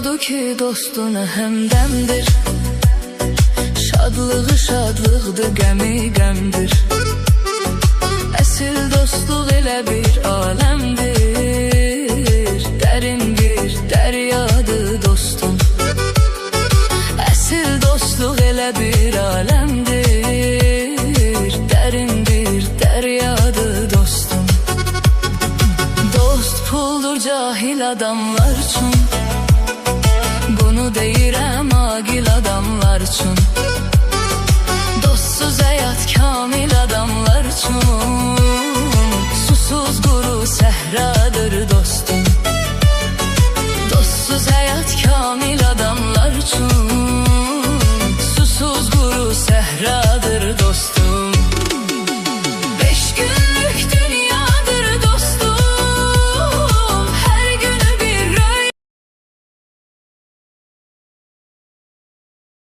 Odur ki dostuna həmdəmdir, şadlığı şadlıqdır, qəmi qəmdir. Əsil dostluq elə bir aləmdir, dərin bir dəryadır dostum. Əsil dostluq elə bir aləmdir, dərin bir dəryadır dostum. Dost puldur cahil adamlar üçün, bunu deyirəm agil adamlar üçün. Dostsuz həyat kamil adamlar üçün, susuz quru səhradır dostum.